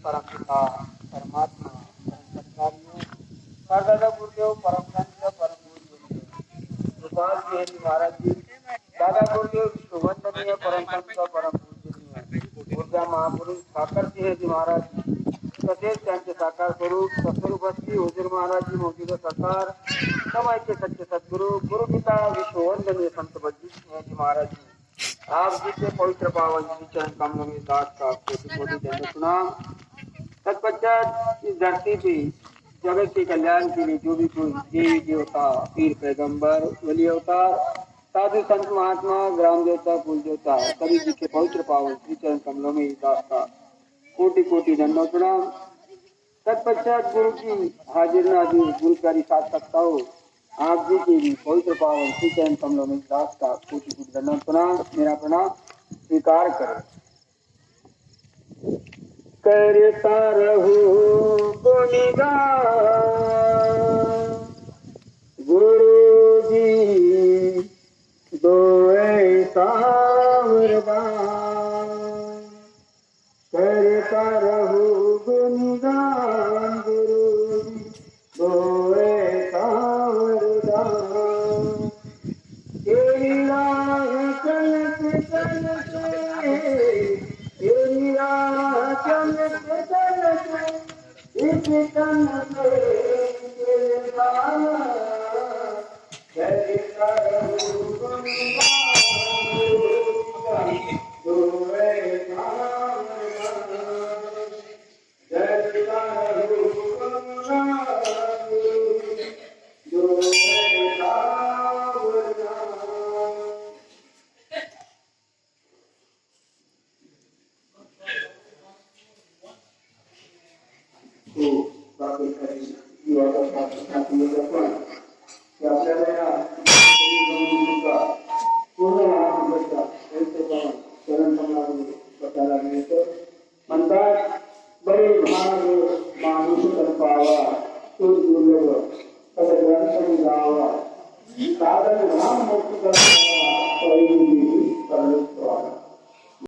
परमपिता परमात्मा दादा गुरुदेव परम संत परम गोपाल जी महाराज जी दादा गुरुदेव विश्ववंदनीय परम संत परम पूजनीय ऊर्जा महापुरुष साकर सिंह जी महाराज तसेच त्यांचे साकार स्वरूप सत्स्वरूपी हुजूर महाराज जी मोदीचे साकार समाजचे सच्चे सद्गुरु गुरुपिता विश्ववंदनीय संत बलजीत सिंह जी महाराज जी आप जी के पवित्र पावन चरण कमलों में दास का कोटि कोटि दंड प्रणाम। तत्पश्चात इस धरती पे जगत के कल्याण के लिए जो भी कोई देवी देवता पीर पैगंबर वली अवतार साधु संत महात्मा ग्राम देवता कुल देवता सभी जी के पवित्र पावन श्री चरण कमलों में दास का कोटि कोटि दंड प्रणाम। तत्पश्चात गुरु की हाजिर नाजिर गुरुकारी साथ सकता हो आप जी के भी पवित्र पावन श्री चरण कमलों में दास का कोटि कोटि दंड प्रणाम। मेरा प्रणाम स्वीकार करें। करता रहूं गुणगान गुरु जी दो ऐसा वरदान करता रहूं गुणगान गुरु जी दो ऐसा वरदान तेरी राह चलते चलते तेरी राह चलते चलते इस तन पे तेरे बाला करता रहूं गुणगान दो ऐसा वरदान करता रहूं गुणगान दो ऐसा वरदान। म्हणतात बरे भाग माणूस कल्पावा तो दुर्लभ तसं ग्रंथ गावा साधन राम मोक्ष